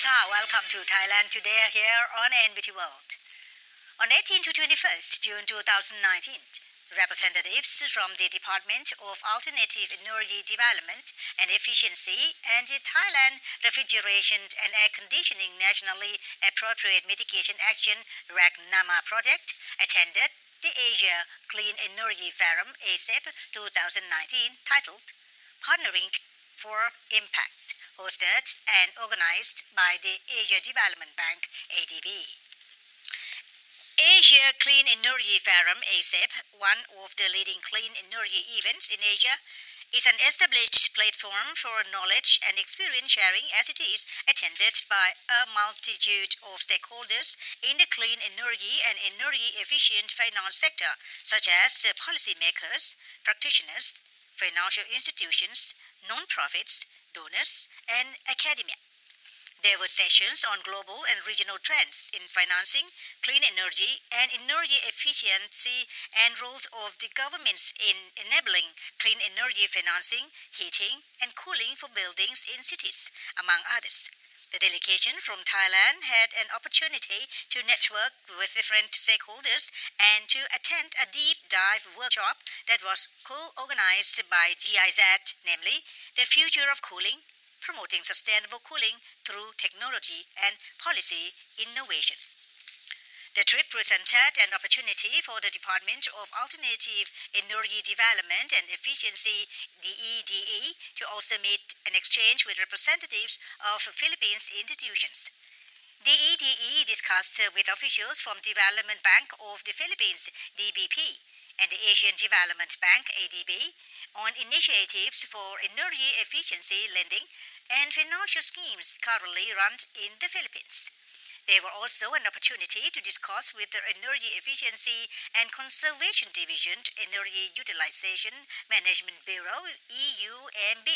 Sawasdee welcome to Thailand Today here on NBT World. On 18 to 21st June 2019, representatives from the Department of Alternative Energy Development and Efficiency and the Thailand Refrigeration and Air Conditioning Nationally Appropriate Mitigation Action RAC NAMA project attended the Asia Clean Energy Forum ASEP 2019 titled Partnering for Impact, hosted and organized by the Asia Development Bank ADB. Asia Clean Energy Forum ASEP, one of the leading clean energy events in Asia, is an established platform for knowledge and experience sharing as it is attended by a multitude of stakeholders in the clean energy and energy efficient finance sector, such as policymakers, practitioners, financial institutions, non-profits, donors, and academia. There were sessions on global and regional trends in financing, clean energy, and energy efficiency and roles of the governments in enabling clean energy financing, heating, and cooling for buildings in cities, among others. The delegation from Thailand had an opportunity to network with different stakeholders and to attend a deep dive workshop that was co-organized by GIZ, namely the Future of Cooling, promoting sustainable cooling through technology and policy innovation. The trip presented an opportunity for the Department of Alternative Energy Development and Efficiency (DEDE) to also meet and exchange with representatives of Philippines institutions. DEDE discussed with officials from Development Bank of the Philippines (DBP) and the Asian Development Bank (ADB) on initiatives for energy efficiency lending and financial schemes currently run in the Philippines. There were also an opportunity to discuss with the Energy Efficiency and Conservation Division, Energy Utilization Management Bureau (EUMB),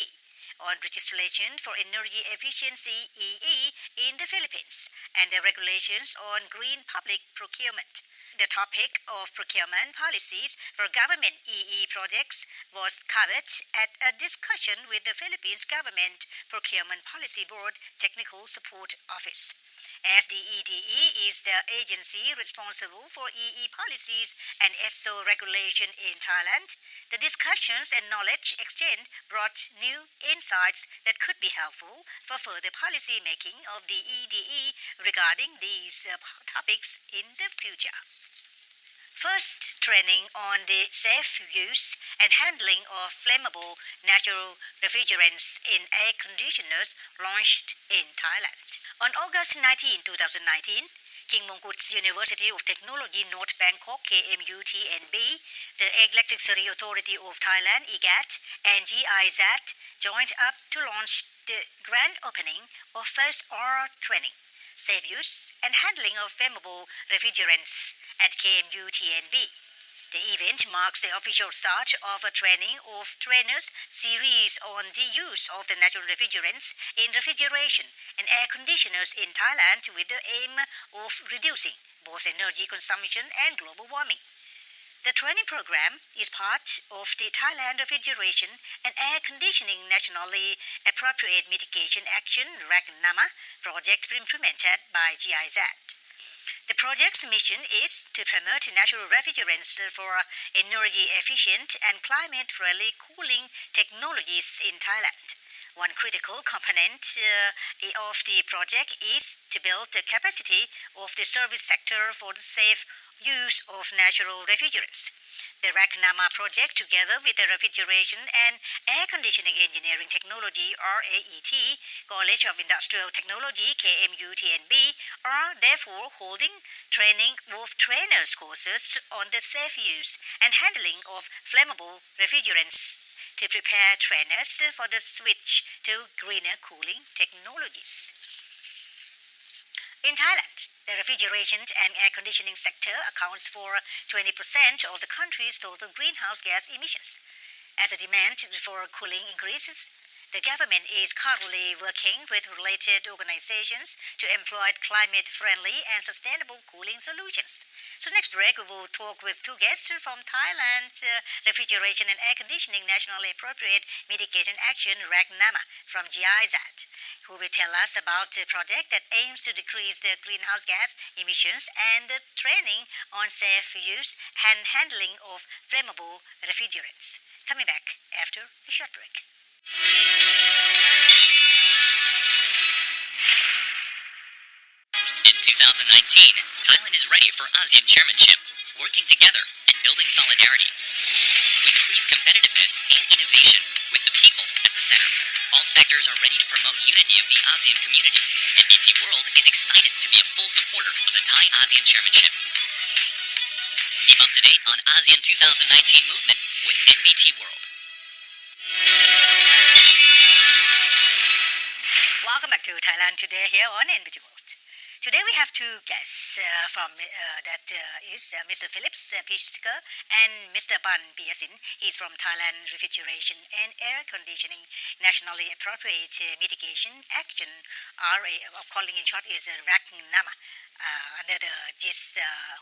on legislation for energy efficiency EE in the Philippines and the regulations on green public procurement. The topic of procurement policies for government EE projects was covered at a discussion with the Philippines Government Procurement Policy Board Technical Support Office. As the EDE is the agency responsible for EE policies and ESO regulation in Thailand, the discussions and knowledge exchange brought new insights that could be helpful for further policy making of the EDE regarding these topics in the future. First, training on the safe use and handling of flammable natural refrigerants in air conditioners launched in Thailand. On August 19, 2019, King Mongkut's University of Technology North Bangkok KMUTNB, the Electricity Authority of Thailand EGAT, and GIZ joined up to launch the grand opening of first R training, safe use and handling of flammable refrigerants at KMUTNB. The event marks the official start of a training of trainers series on the use of the natural refrigerants in refrigeration and air conditioners in Thailand with the aim of reducing both energy consumption and global warming. The training program is part of the Thailand Refrigeration and Air Conditioning Nationally Appropriate Mitigation Action RAC NAMA project implemented by GIZ. The project's mission is to promote natural refrigerants for energy efficient and climate friendly cooling technologies in Thailand. One critical component of the project is to build the capacity of the service sector for the safe use of natural refrigerants. The RAC NAMA project, together with the Refrigeration and Air Conditioning Engineering Technology RAET, College of Industrial Technology KMUTNB, are therefore holding training of trainers courses on the safe use and handling of flammable refrigerants to prepare trainers for the switch to greener cooling technologies. In Thailand, the refrigeration and air conditioning sector accounts for 20% of the country's total greenhouse gas emissions. As the demand for cooling increases, the government is currently working with related organizations to employ climate-friendly and sustainable cooling solutions. So next break, we will talk with two guests from Thailand Refrigeration and Air Conditioning Nationally Appropriate Mitigation Action RAC NAMA from GIZ. who will tell us about the project that aims to decrease the greenhouse gas emissions and the training on safe use and handling of flammable refrigerants. Coming back after a short break. In 2019, Thailand is ready for ASEAN chairmanship, working together and building solidarity to increase competitiveness and innovation with the people at the center. All sectors are ready to promote unity of the ASEAN community, and BT World is excited to be a full supporter of the Thai ASEAN chairmanship. Keep up to date on ASEAN 2019 movement with NBT World. Welcome back to Thailand Today here on NBT World. Today we have two guests is Mr. Philipp Pischke and Mr. Piyasil. He's from Thailand Refrigeration and Air Conditioning Nationally Appropriate Mitigation Action, RA, calling in short is RAC NAMA. Under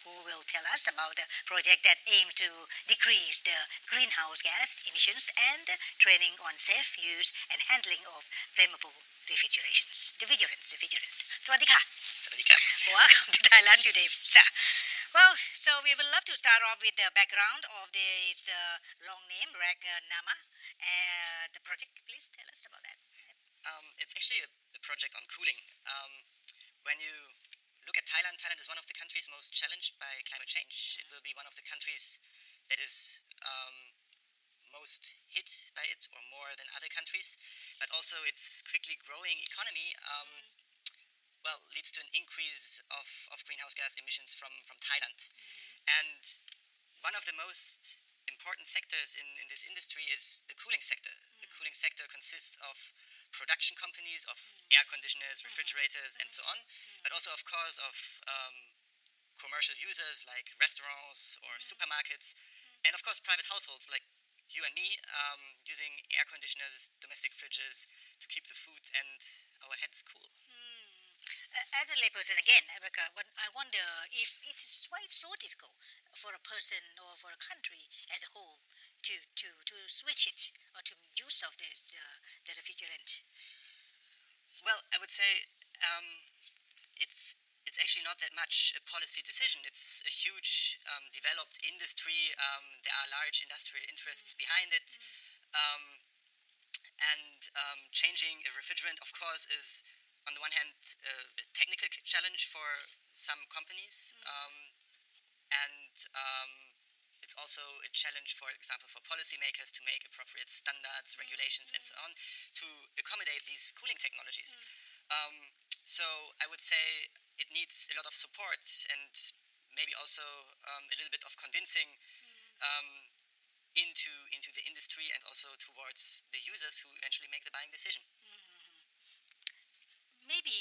who will tell us about the project that aims to decrease the greenhouse gas emissions and training on safe use and handling of flammable refrigerants. Sawadee ka. Welcome to Thailand Today, sir. Well, so we would love to start off with the background of this long name, RAC NAMA. The project, please tell us about that. It's actually a project on cooling. When you look at Thailand, Thailand is one of the countries most challenged by climate change. It will be one of the countries that is most hit by it, or more than other countries. But also its quickly growing economy leads to an increase of greenhouse gas emissions from Thailand. And one of the most important sectors in this industry is the cooling sector. The cooling sector consists of production companies, of air conditioners, refrigerators, and so on, but also, of course, of commercial users like restaurants or supermarkets, and of course private households like you and me, using air conditioners, domestic fridges to keep the food and our heads cool. As a layperson, again, I wonder if it's quite so difficult for a person or for a country as a whole to switch it or to use of the refrigerant. Well, I would say it's actually not that much a policy decision. It's a huge developed industry. There are large industrial interests behind it. And changing a refrigerant, of course, is on the one hand a technical challenge for some companies. And it's also a challenge, for example, for policymakers to make appropriate standards, regulations, and so on to accommodate these cooling technologies. So I would say it needs a lot of support and maybe also a little bit of convincing into the industry and also towards the users who eventually make the buying decision. Maybe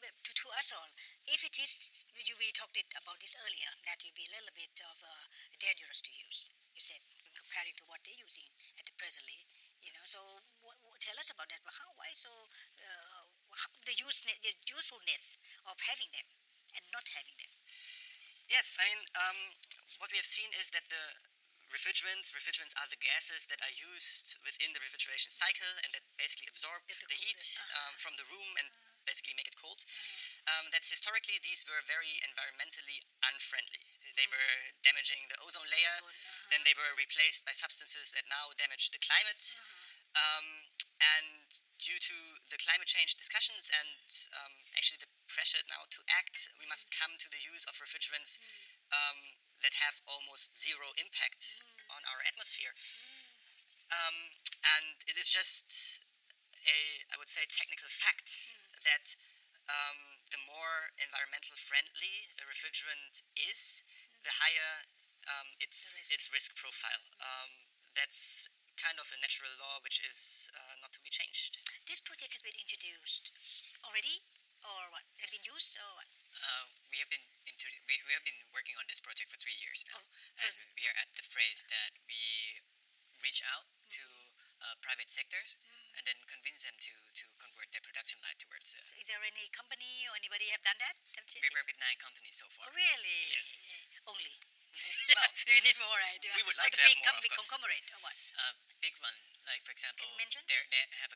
to us all, if it is, we talked about this earlier, that will be a little bit of dangerous to use, you said, comparing to what they're using at the presently, so tell us about that. Why so, the usefulness of having them and not having them? Yes, I mean, what we have seen is that the refrigerants are the gases that are used within the refrigeration cycle and that basically absorb the heat from the room and basically make it cold. That historically these were very environmentally unfriendly. They were damaging the ozone layer, then they were replaced by substances that now damage the climate. And due to the climate change discussions and actually the pressure now to act, we must come to the use of refrigerants that have almost zero impact on our atmosphere. And it is just I would say, technical fact that the more environmental friendly a refrigerant is, the higher its risk profile. That's kind of a natural law which is not to be changed. This project has been introduced already, or what? Have been used, or what? We have been working on this project for 3 years now, and we are at the phase that we reach out to private sectors and then convince them to convert their production line towards. Is there any company or anybody have done that? We work with 9 companies so far. Oh, really? Yes. Only. Well, we need more, right? We would like to big have more, conglomerate or what? Big one, like for example, Can you mention they have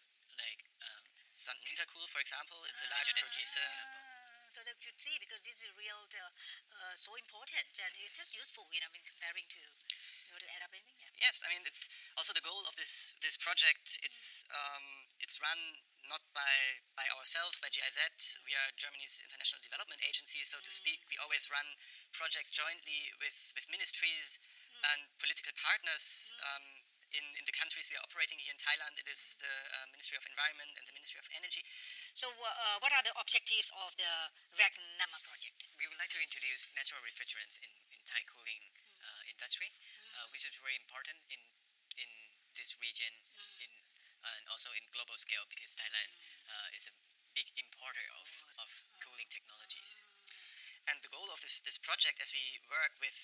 Sun Intercool, for example, it's a large producer. So that you see, because this is real, so important, and it's just useful, when comparing to, to add up anything. Yeah. Yes, I mean it's also the goal of this project. It's run not by ourselves, by GIZ. We are Germany's international development agency, so to speak. We always run projects jointly with ministries and political partners. In the countries we are operating here in Thailand, it is the Ministry of Environment and the Ministry of Energy. So what are the objectives of the RAC NAMA project? We would like to introduce natural refrigerants in Thai cooling industry, which is very important in this region, and also in global scale, because Thailand is a big importer of cooling technologies. And the goal of this project, as we work with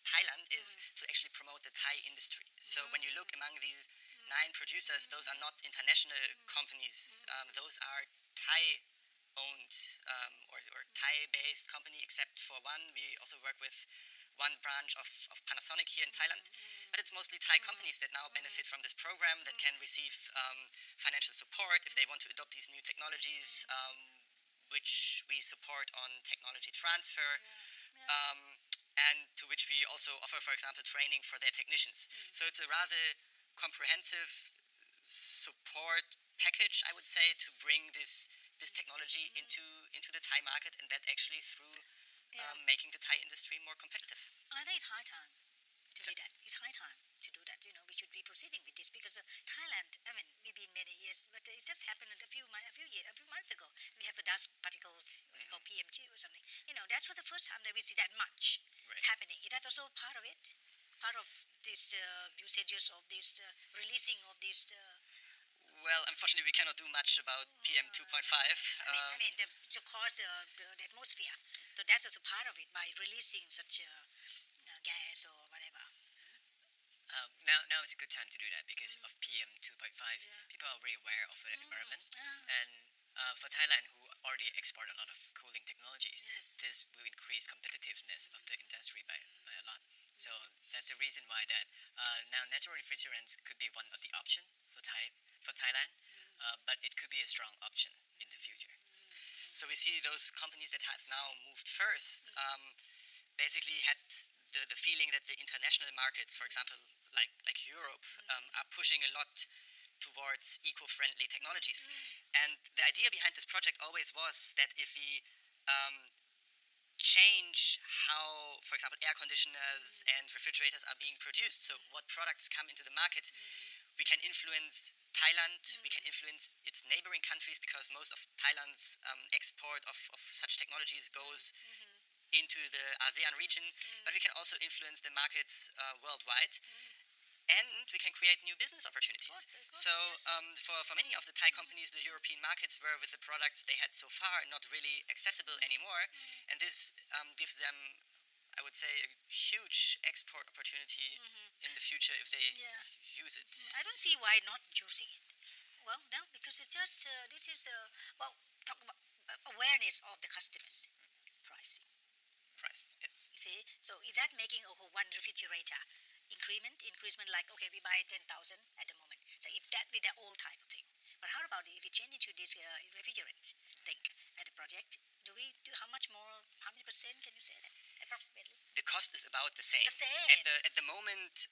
Thailand, is to actually promote the Thai industry. So when you look among these 9 producers, those are not international companies. Those are Thai-owned or Thai-based company, except for one. We also work with one branch of Panasonic here in Thailand. But it's mostly Thai companies that now benefit from this program, that can receive financial support if they want to adopt these new technologies, which we support on technology transfer. And to which we also offer, for example, training for their technicians. So it's a rather comprehensive support package, I would say, to bring this technology into the Thai market, and that actually through making the Thai industry more competitive. I think it's high time to do that. It's high time to do that. We should be proceeding with this, because Thailand, we've been many years, but it just happened a few months ago. We have the dust particles, what's called PM2 or something. That's for the first time that we see that much happening. Is that also part of it? Part of these usages of this releasing of this. Well, unfortunately, we cannot do much about PM 2.5. To cause the atmosphere. So that's also part of it, by releasing such gas or whatever. Now is a good time to do that because of PM 2.5. People are very aware of the environment, and for Thailand, who already export a lot of cooling technologies, this will increase competitiveness of the industry by a lot. So that's the reason why that now natural refrigerants could be one of the option for Thailand, but it could be a strong option in the future. So we see those companies that have now moved first basically had the feeling that the international markets, for example, like Europe, are pushing a lot towards eco-friendly technologies. And the idea behind this project always was that if we change how, for example, air conditioners and refrigerators are being produced, so what products come into the market, we can influence Thailand, we can influence its neighboring countries, because most of Thailand's export of such technologies goes into the ASEAN region, but we can also influence the markets worldwide. And we can create new business opportunities. So for many of the Thai companies, the European markets were, with the products they had so far, not really accessible anymore. And this gives them, I would say, a huge export opportunity in the future if they use it. I don't see why not using it. Well, no, because it just, this is, talk about awareness of the customers. Pricing. Price, yes. You see, so is that making one refrigerator increment, like, okay, we buy 10,000 at the moment. So if that with the old type of thing. But how about if we change it to this refrigerant thing at the project? How many percent can you say that, approximately? The cost is about the same. At the moment,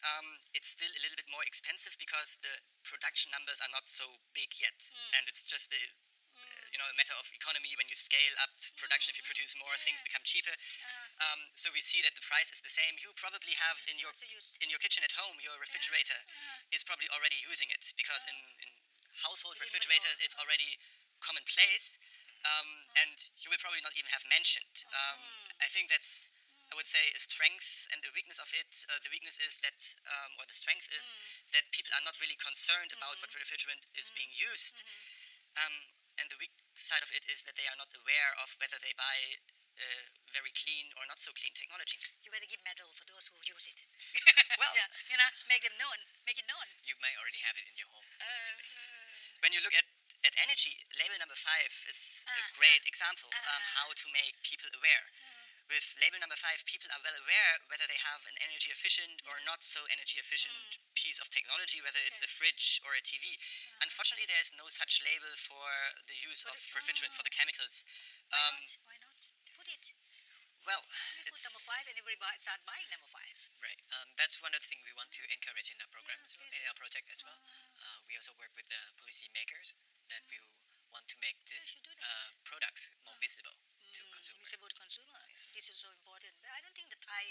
it's still a little bit more expensive because the production numbers are not so big yet. And it's just a matter of economy. When you scale up production, if you produce more, things become cheaper. So we see that the price is the same. You probably have in your kitchen at home, your refrigerator is probably already using it, because in household refrigerators it's already commonplace, and you will probably not even have mentioned. I think that's, I would say, a strength, and the weakness of it. The weakness is that, or the strength is that people are not really concerned about what refrigerant is being used. And the weak side of it is that they are not aware of whether they buy very clean or not so clean technology. You better give medal for those who use it. Well, make it known. You might already have it in your home. When you look at energy, label number 5 is a great example how to make people aware. with label number 5, people are well aware whether they have an energy efficient or not so energy efficient piece of technology, whether it's a fridge or a TV. Unfortunately, there is no such label for the use of refrigerant, for the chemicals. Why not? Put it. Well, Put it's number 5 and everybody start buying number 5. Right. That's one of the things we want to encourage in our program, Yeah, in our project as well. We also work with the policy makers that will want to make these should do that. products more visible to consumers. Visible to consumer. This is so important. But I don't think the Thai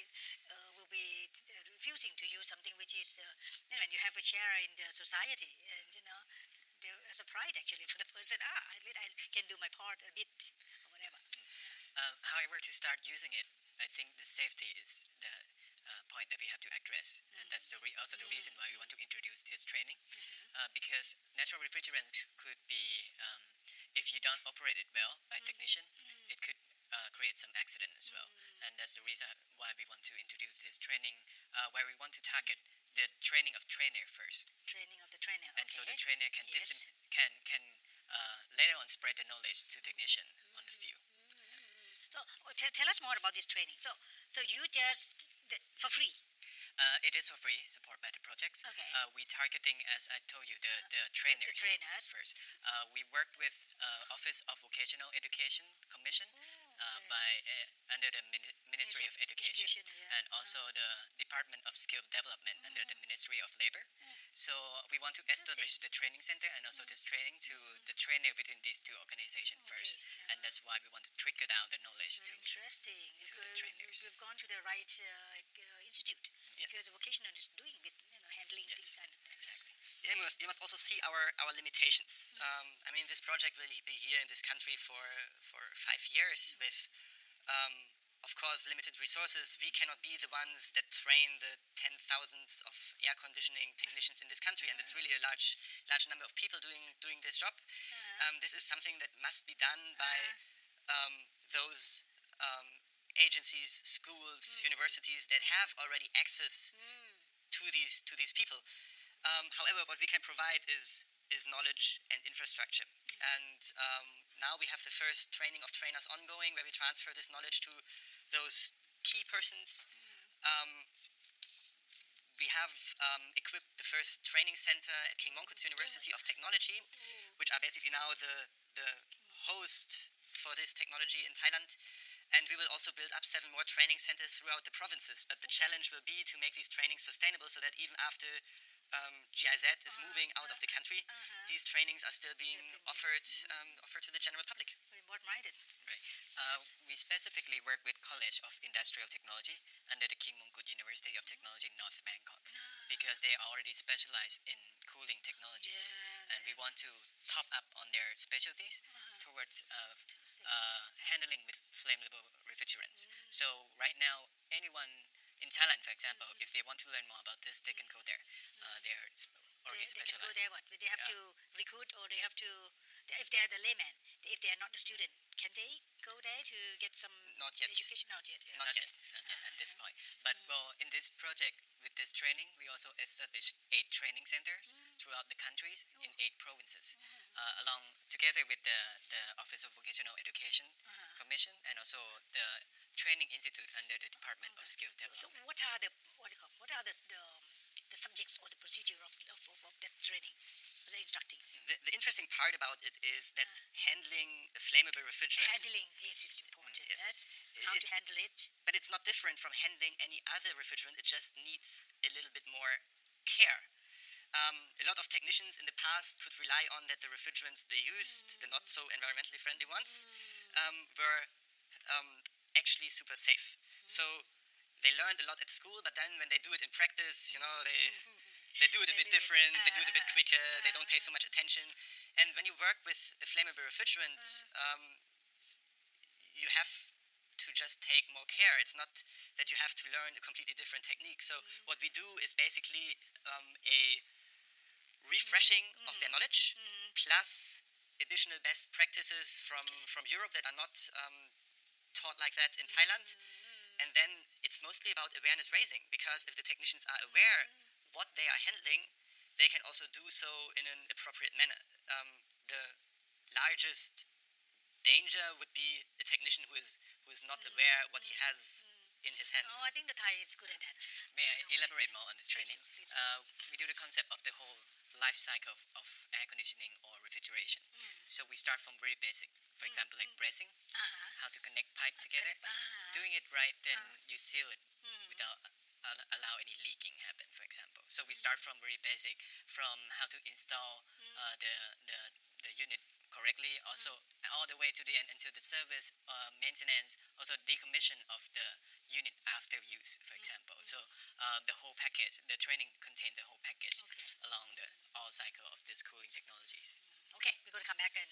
will be refusing to use something which is, when you have a share in the society, and there's a pride actually for the person. I can do my part a bit, or whatever. However, to start using it, I think the safety is the point that we have to address, and that's also the reason why we want to introduce this training, because natural refrigerants could be, if you don't operate it well by technician, it could create some accident as well, and that's the reason why we want to introduce this training, where we want to target the training of trainer first, Training of the trainer. and so the trainer can Yes. can later on spread the knowledge to technician on the field. So tell us more about this training. So you just for free. It is for free, support by the projects. Okay. We targeting, as I told you, the trainers. The trainers. First. We worked with Office of Vocational Education Commission by under the Ministry of Education, yeah. and also the Department of Skill Development under the Ministry of Labor. So we want to establish the training center and also this training to the trainer within these two organizations first, and that's why we want to trickle down the knowledge Very to interesting. the trainers. We've gone to the right institute. Yes. Because the vocational is doing with handling Yes, things and exactly. You must also see our limitations. I mean, this project will be here in this country for 5 years with, of course, limited resources. We cannot be the ones that train the 10,000s of air conditioning technicians in this country, and it's really a large number of people doing this job. This is something that must be done by those agencies, schools, universities that have already access to these people. However, what we can provide is knowledge and infrastructure. And now we have the first training of trainers ongoing, where we transfer this knowledge to those key persons. We have equipped the first training center at King Mongkut's University of Technology, which are basically now the host for this technology in Thailand. And we will also build up 7 more training centers throughout the provinces. But the challenge will be to make these trainings sustainable, so that even after GIZ is moving out of the country, these trainings are still being offered to the general public. very broad-minded. Right. We specifically work with College of Industrial Technology under the King Mongkut University of Technology North Bangkok, because they are already specialized in cooling technologies, and we want to top up on their specialties towards handling with flammable refrigerants. So right now, anyone in Thailand, for example, if they want to learn more about this, they can go there. They're already They can go specialized. there. They have to recruit, or they have to, if they are the layman, if they are not the student, can they go there to get some Not yet. education? Not yet. Not yet at this point. But well, in this project, with this training, we also established 8 training centers throughout the countries in 8 provinces, along together with the Office of Vocational Education Commission and also the Training Institute under the Department of Skill So Development. what are the subjects or the procedure of that training, the instructing? The interesting part about it is that handling a flammable refrigerant, Handling this is important. Yes. Yes? How to handle it. but it's not different from handling any other refrigerant. It just needs a little bit more care. A lot of technicians in the past could rely on that the refrigerants they used, the not so environmentally friendly ones, were actually super safe. So they learned a lot at school, but then when they do it in practice, they do it a bit different, they do it a bit quicker, they don't pay so much attention. And when you work with a flammable refrigerant, you have to just take more care. It's not that you have to learn a completely different technique. So what we do is basically a refreshing of their knowledge, plus additional best practices from Europe that are not taught like that in Thailand. And then it's mostly about awareness raising, because if the technicians are aware what they are handling, they can also do so in an appropriate manner. The largest danger would be a technician who is not aware what he has in his hands. Oh, I think the Thai is good at that. May I elaborate more on the training? Please. We do the concept of the whole life cycle of air conditioning or refrigeration. So we start from very basic, for example, like bracing, how to connect pipe together. Doing it right, then you seal it without allow any leaking happen, for example. So we start from very basic, from how to install the unit correctly, also all the way to the end until the service, maintenance, also decommission of the unit after use, for example. So the whole package, the training contains the whole package along the all cycle of these cooling technologies. Okay, we're going to come back and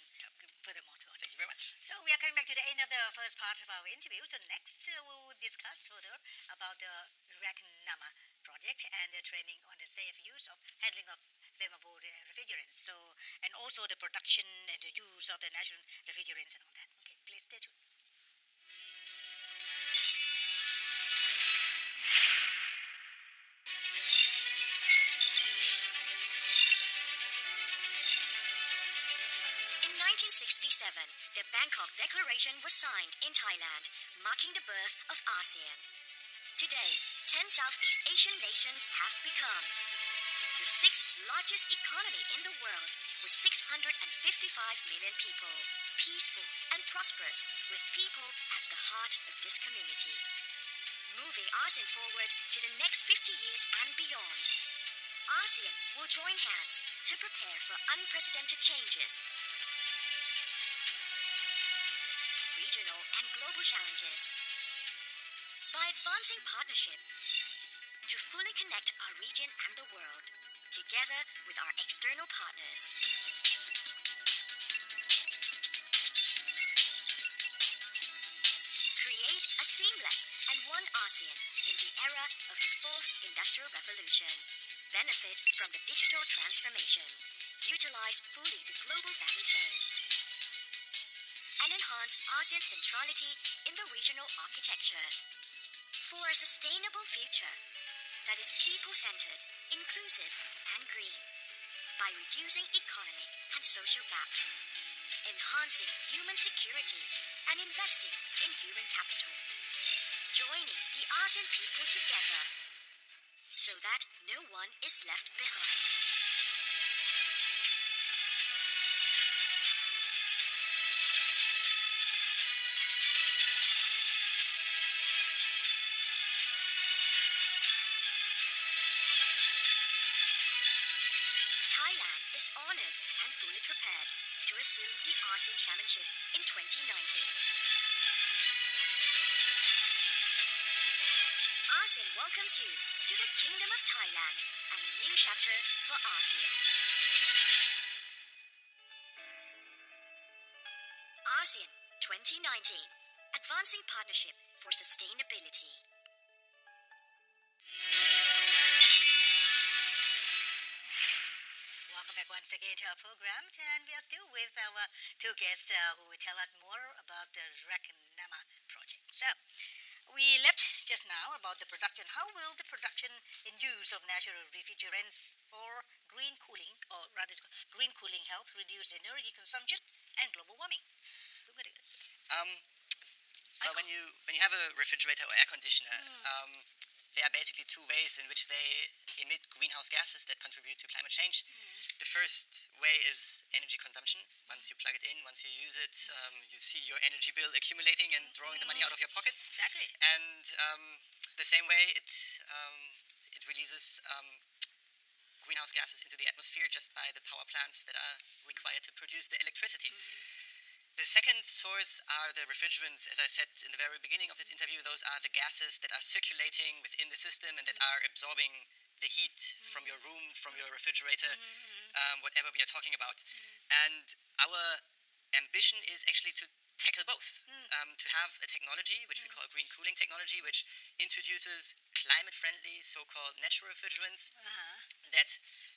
furthermore to all Thank this. you very much. So we are coming back to the end of the first part of our interview. So next we'll discuss further about the RAC NAMA project and the training on the safe use of handling of flammable refrigerants. So, and also the production and the use of the natural refrigerants and all that. Okay, please stay tuned. In 1967, the Bangkok Declaration was signed in Thailand, marking the birth of ASEAN. Today, 10 Southeast Asian nations have become the sixth largest economy in the world, with 655 million people, peaceful and prosperous, with people at the heart of this community. Moving ASEAN forward to the next 50 years and beyond, ASEAN will join hands to prepare for unprecedented changes, regional and global challenges, by advancing partnership to fully connect our region and the world, together with our external partners. Create a seamless and one ASEAN in the era of the fourth industrial revolution. Benefit from the digital transformation. Utilize fully the global value chain. And enhance ASEAN's centrality in the regional architecture. For a sustainable future that is people-centered, inclusive and green, by reducing economic and social gaps, enhancing human security and investing in human capital, joining the ASEAN people together so that no one is left behind. Thailand is honored and fully prepared to assume the ASEAN Chairmanship in 2019. ASEAN welcomes you to the Kingdom of Thailand and a new chapter for ASEAN. ASEAN 2019, Advancing Partnership for Sustainability. Welcome back once again to our program, and we are still with our two guests who will tell us more about the RAC NAMA project. So, we left just now about the production. How will the production and use of natural refrigerants or green cooling, or rather green cooling, help reduce energy consumption and global warming? Well, when you have a refrigerator or air conditioner, there are basically two ways in which they emit greenhouse gases that contribute to climate change. The first way is energy consumption. Once you plug it in, once you use it, you see your energy bill accumulating and drawing the money out of your pockets. Exactly. And the same way, it releases greenhouse gases into the atmosphere just by the power plants that are required to produce the electricity. The second source are the refrigerants. As I said in the very beginning of this interview, those are the gases that are circulating within the system and that are absorbing the heat from your room, from your refrigerator, whatever we are talking about. And our ambition is actually to tackle both, to have a technology, which we call green cooling technology, which introduces climate-friendly, so-called natural refrigerants that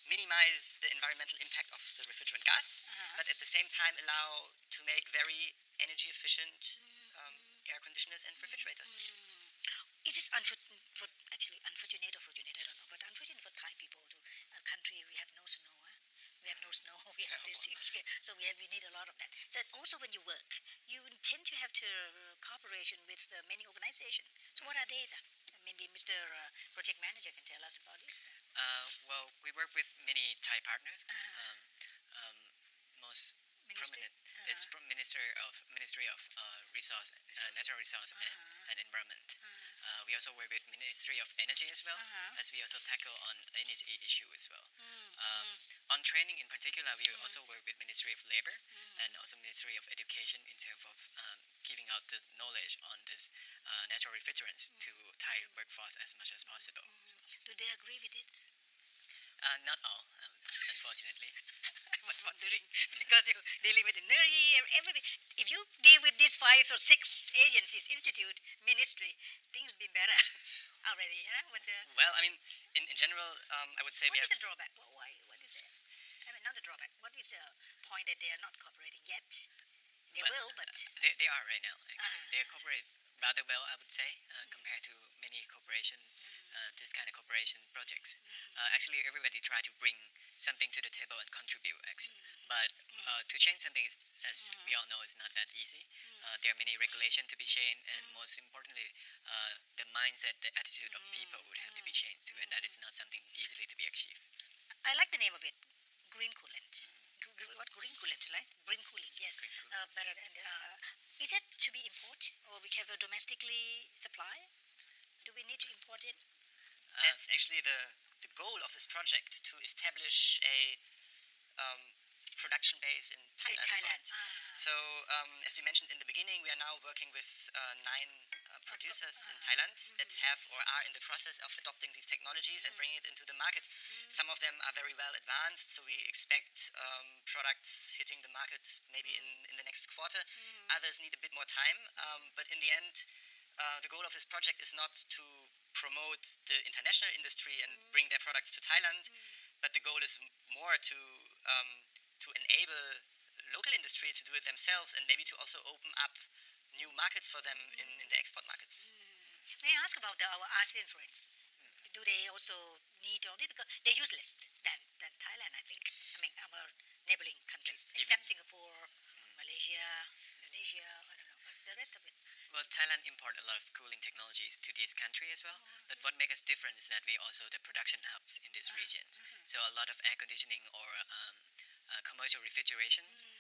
minimize the environmental impact of the refrigerant gas, but at the same time allow to make very energy-efficient air conditioners and refrigerators. It is unfortunate or fortunate, I don't know, but unfortunate for Thai people, to a country we have no snow. We have no snow, we have this. So we need a lot of that. So also when you work, you tend to have to cooperation with many organizations. So what are these? Maybe Mr. Project Manager can tell us about this. Well, we work with many Thai partners. Most Ministry. prominent is from Ministry of Resource, Natural Resource and Environment. We also work with Ministry of Energy as well, as we also tackle on energy issue as well. On training in particular, we also work with Ministry of Labor and also Ministry of Education in terms of giving out the knowledge on this natural refrigerants to Thai workforce as much as possible. Do they agree with it? Not all, unfortunately. I was wondering because you're dealing with energy, everything. If you deal with these 5 or 6 agencies, institute, ministry, things will be better already. Yeah. But, Well, I mean, in general, I would say we what have. is the drawback? Why? What is it? I mean, not the drawback. What is the point that they are not cooperating yet? They will, but They are right now. Actually, they cooperate rather well, I would say, compared to many cooperation, this kind of cooperation projects. Actually, everybody try to bring something to the table and contribute. Actually, but to change something is, as we all know, is not that easy. There are many regulations to be changed, and most importantly, the mindset, the attitude of people would have to be changed too, and that is not something easily to be achieved. I like the name of it, green coolant. What green coolant, right? Green cooling, yes. Green cooling. Better. And is it to be import or we have a domestically supply? Do we need to import it? That's actually the goal of this project, to establish a production base in Thailand. for Thailand. it. So, as we mentioned in the beginning, we are now working with 9 producers in Thailand that have or are in the process of adopting these technologies and bringing it into the market. Some of them are very well advanced, so we expect products hitting the market maybe in the next quarter. Others need a bit more time, but in the end, the goal of this project is not to promote the international industry and bring their products to Thailand, but the goal is more to enable local industry to do it themselves and maybe to also open up new markets for them in the export markets. May I ask about our ASEAN friends? Do they also need all this? Because they're useless than Thailand, I think. I mean, our neighboring countries, Yes, except Singapore, Malaysia, Indonesia, I don't know, but the rest of it. Well, Thailand import a lot of cooling technologies to this country as well. But what makes us different is that we also the production hubs in these regions. So a lot of air conditioning or commercial refrigerations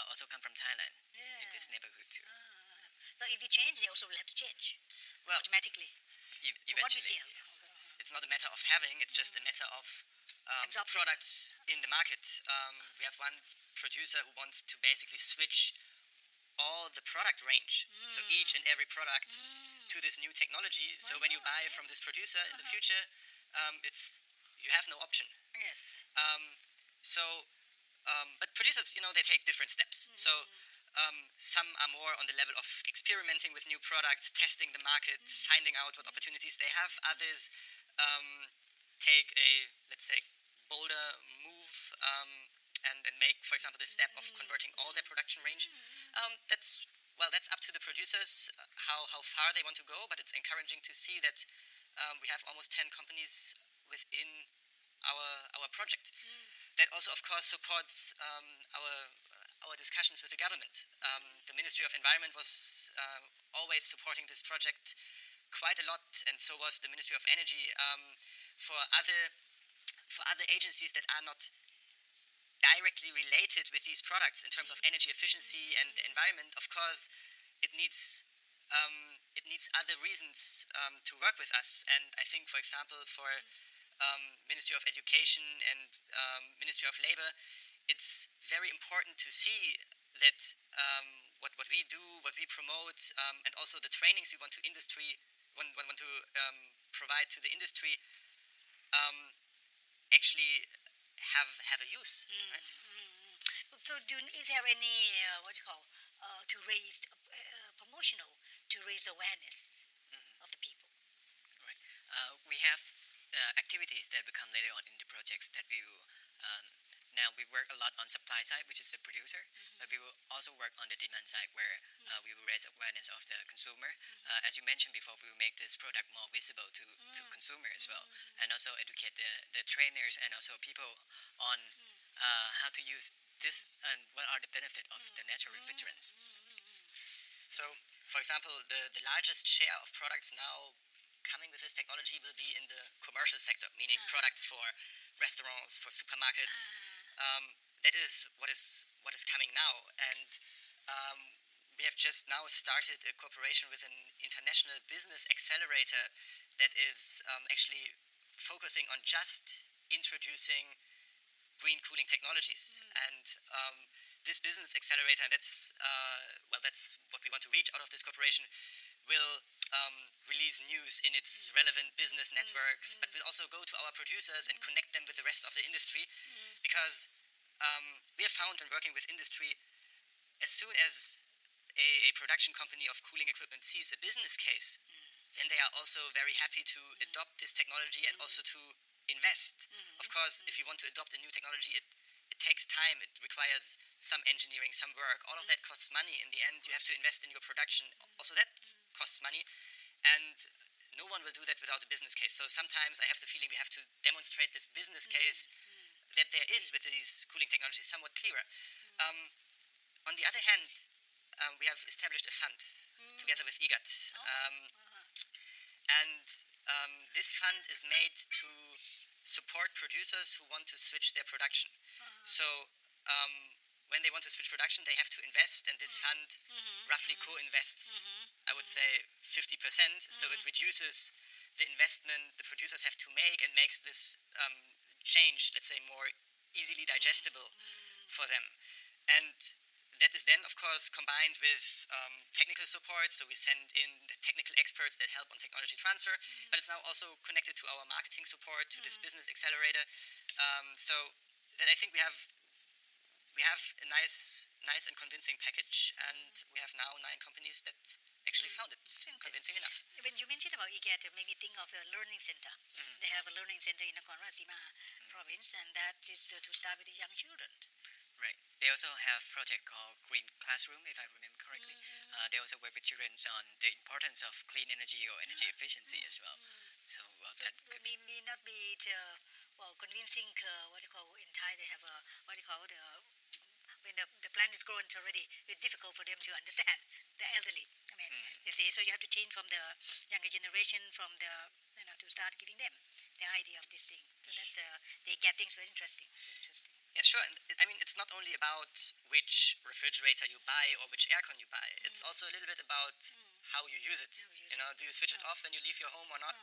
also come from Thailand in this neighborhood too. So if we change, they also will have to change Well, automatically. What we Eventually, see. it's not a matter of having, it's just a matter of Adopting. products in the market. We have one producer who wants to basically switch all the product range, so each and every product to this new technology. So when you buy from this producer in the future, you have no option. Yes. But producers, they take different steps. So some are more on the level of experimenting with new products, testing the market, finding out what opportunities they have. Others take a, let's say, bolder move and make, for example, the step of converting all their production range. That's up to the producers how far they want to go, but it's encouraging to see that we have almost 10 companies within our project. That also, of course, supports our discussions with the government. The Ministry of Environment was always supporting this project quite a lot, and so was the Ministry of Energy. For other agencies that are not directly related with these products in terms of energy efficiency and the environment, of course, it needs other reasons to work with us. And I think, for example, for Ministry of Education and Ministry of Labor, it's very important to see that what we do, what we promote, and also the trainings we want to provide to the industry actually have a use, right? So, is there any to raise promotional to raise awareness of the people? Right. We have activities that become later on in the projects that we will. Now we work a lot on supply side, which is the producer, but we will also work on the demand side where we will raise awareness of the consumer. As you mentioned before, we will make this product more visible to consumer as well, and also educate the trainers and also people on how to use this and what are the benefits of the natural refrigerants. So, for example, the largest share of products now coming with this technology will be in the commercial sector, meaning products for restaurants, for supermarkets. That is what is coming now, and we have just now started a cooperation with an international business accelerator that is actually focusing on just introducing green cooling technologies. And this business accelerator, and that's what we want to reach out of this cooperation, will release news in its relevant business networks, but will also go to our producers and connect them with the rest of the industry, because we have found when working with industry, as soon as a production company of cooling equipment sees a business case, then they are also very happy to adopt this technology and also to invest. Of course, if you want to adopt a new technology, it takes time, it requires some engineering, some work, all of that costs money. In the end, you have to invest in your production, also that costs money, and no one will do that without a business case. So sometimes I have the feeling we have to demonstrate this business case that there is with these cooling technologies somewhat clearer. On the other hand, we have established a fund together with IGAT. And this fund is made to support producers who want to switch their production. So when they want to switch production, they have to invest, and this fund roughly co-invests, I would say 50%. So it reduces the investment the producers have to make and makes this change, let's say, more easily digestible for them. And that is then, of course, combined with technical support. So we send in the technical experts that help on technology transfer, but it's now also connected to our marketing support, to this business accelerator. So that I think we have a nice and convincing package, and we have now 9 companies that actually found it convincing enough. When you mentioned about IGAT, it made me think of the learning center. They have a learning center in Nakhon Ratchasima province, and that is to start with the young children. Right. They also have a project called Green Classroom, if I remember correctly. They also work with children on the importance of clean energy or energy efficiency as well. So that may not be convincing. What you call in Thai, they have a when the plant is grown already, it's difficult for them to understand the elderly. I mean, they say so. You have to change from the younger generation, from the to start giving them the idea of this thing. So that's they get things very interesting. Yeah, sure. And I mean, it's not only about which refrigerator you buy or which aircon you buy. It's also a little bit about how you use it. Do you switch it off when you leave your home or not?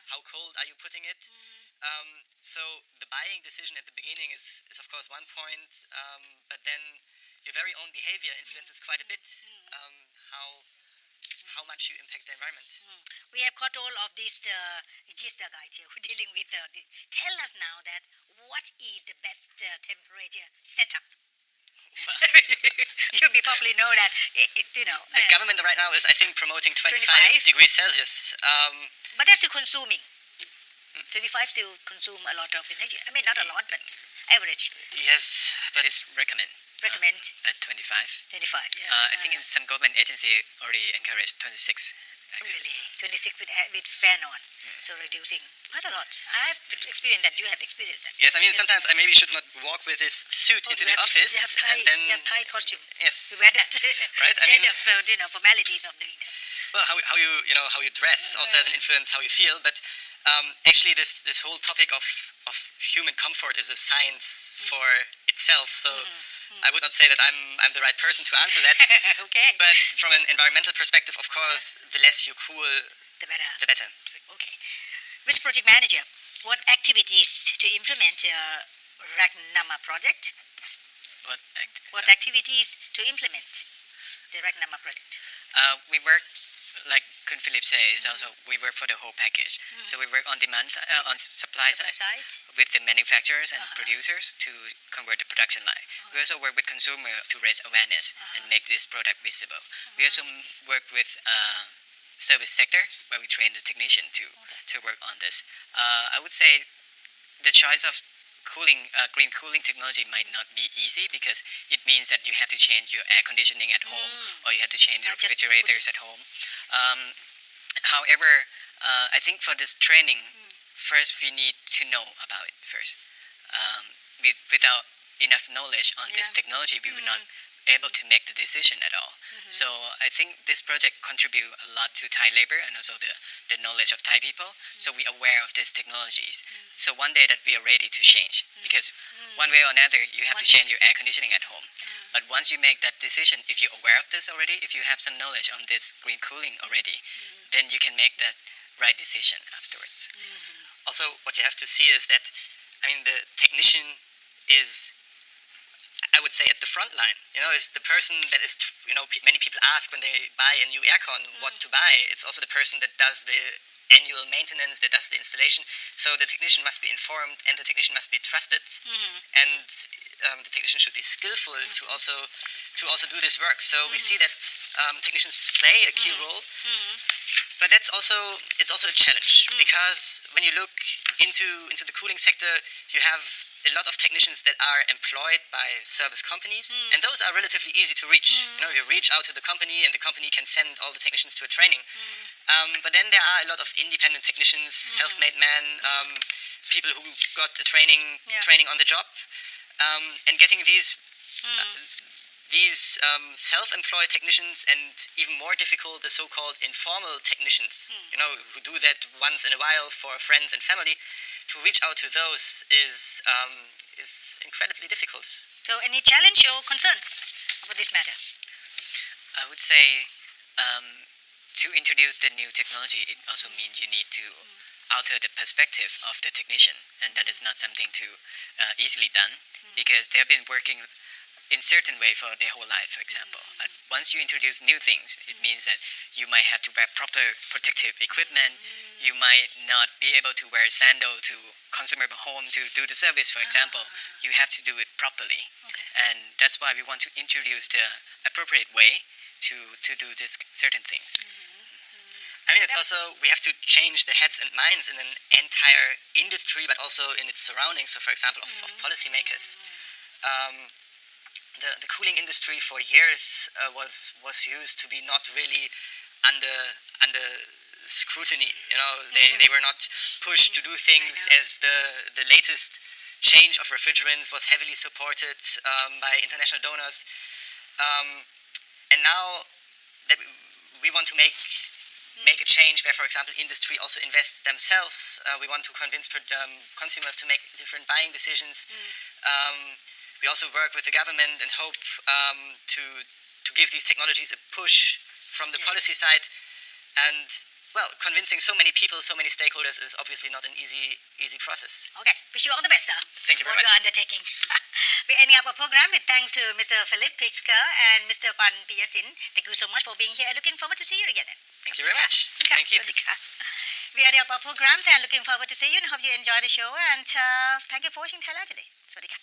How cold are you putting it? So the buying decision at the beginning is of course one point, but then your very own behavior influences quite a bit how much you impact the environment. We have got all of these register guides here who are dealing with. Tell us now that what is the best temperature setup? You probably know that. The government right now is, I think, promoting 25 degrees Celsius. But that's to consuming. 35 to consume a lot of energy. I mean, not a lot, but average. Yes, but it's Recommend at 25. 25. Yeah. I think in some government agency already encouraged 26. Actually. Really, 26 with fan on, so reducing quite a lot. I have experienced that. You have experienced that. Yes, I mean sometimes I maybe should not walk with this suit into the office, and then you have Thai costume. Yes, you wear that. Right. Shade of formalities of doing that. Well, how you dress also has an influence how you feel, but actually this whole topic of human comfort is a science for itself. So I would not say that I'm the right person to answer that. Okay. But from an environmental perspective, of course, the less you cool, the better. The better. Okay. Mr. Project Manager, what activities to implement RAC NAMA project? What activities to implement the RAC NAMA project? We work, like Kun Philipp said, we work for the whole package. So we work on demand, on supply side with the manufacturers and producers to convert the production line. We also work with consumer to raise awareness and make this product visible. We also work with service sector where we train the technician to work on this. I would say the choice of green cooling technology might not be easy because it means that you have to change your air conditioning at home or you have to change the refrigerators at home. However, I think for this training, first we need to know about it first. Without enough knowledge on this technology, we would not able to make the decision at all. So I think this project contribute a lot to Thai labor and also the knowledge of Thai people. So we are aware of these technologies. So one day that we are ready to change, because one way or another you have to change your air conditioning at home. But once you make that decision, if you're aware of this already, if you have some knowledge on this green cooling already, then you can make that right decision afterwards. Also, what you have to see is that, I mean, the technician is, I would say, at the front line. It's the person that is, many people ask when they buy a new aircon what to buy. It's also the person that does the annual maintenance, that does the installation. So the technician must be informed, and the technician must be trusted, and the technician should be skillful to also do this work. So we see that technicians play a key role, but it's also a challenge, because when you look into the cooling sector, you have a lot of technicians that are employed by service companies, and those are relatively easy to reach. You reach out to the company, and the company can send all the technicians to a training. But then there are a lot of independent technicians, self-made men, people who got a training on the job, and getting these self-employed technicians, and even more difficult, the so-called informal technicians, who do that once in a while for friends and family. To reach out to those is incredibly difficult. So, any challenge or concerns about this matter? I would say to introduce the new technology, it also means you need to alter the perspective of the technician, and that is not something too easily done, because they have been working in certain way for their whole life, for example. Once you introduce new things, it means that you might have to wear proper protective equipment. You might not be able to wear sandal to consumer home to do the service, for example. You have to do it properly. And that's why we want to introduce the appropriate way to do this certain things. I mean, it's also, we have to change the heads and minds in an entire industry, but also in its surroundings. So, for example, of policymakers. The cooling industry for years was used to be not really under scrutiny. They were not pushed to do things, as the latest change of refrigerants was heavily supported by international donors. And now that we want to make a change where, for example, industry also invests themselves. We want to convince consumers to make different buying decisions. We also work with the government and hope to give these technologies a push from the policy side. And, well, convincing so many people, so many stakeholders is obviously not an easy process. Okay, wish you all the best, sir. Thank you very much. What you're undertaking. We're ending up our program with thanks to Mr. Philipp Pischke and Mr. Piyasil. Thank you so much for being here, and looking forward to see you again. Thank you very much. Thank you. We are up our program and looking forward to see you, and hope you enjoy the show, and thank you for watching Thailand Today. Swadika.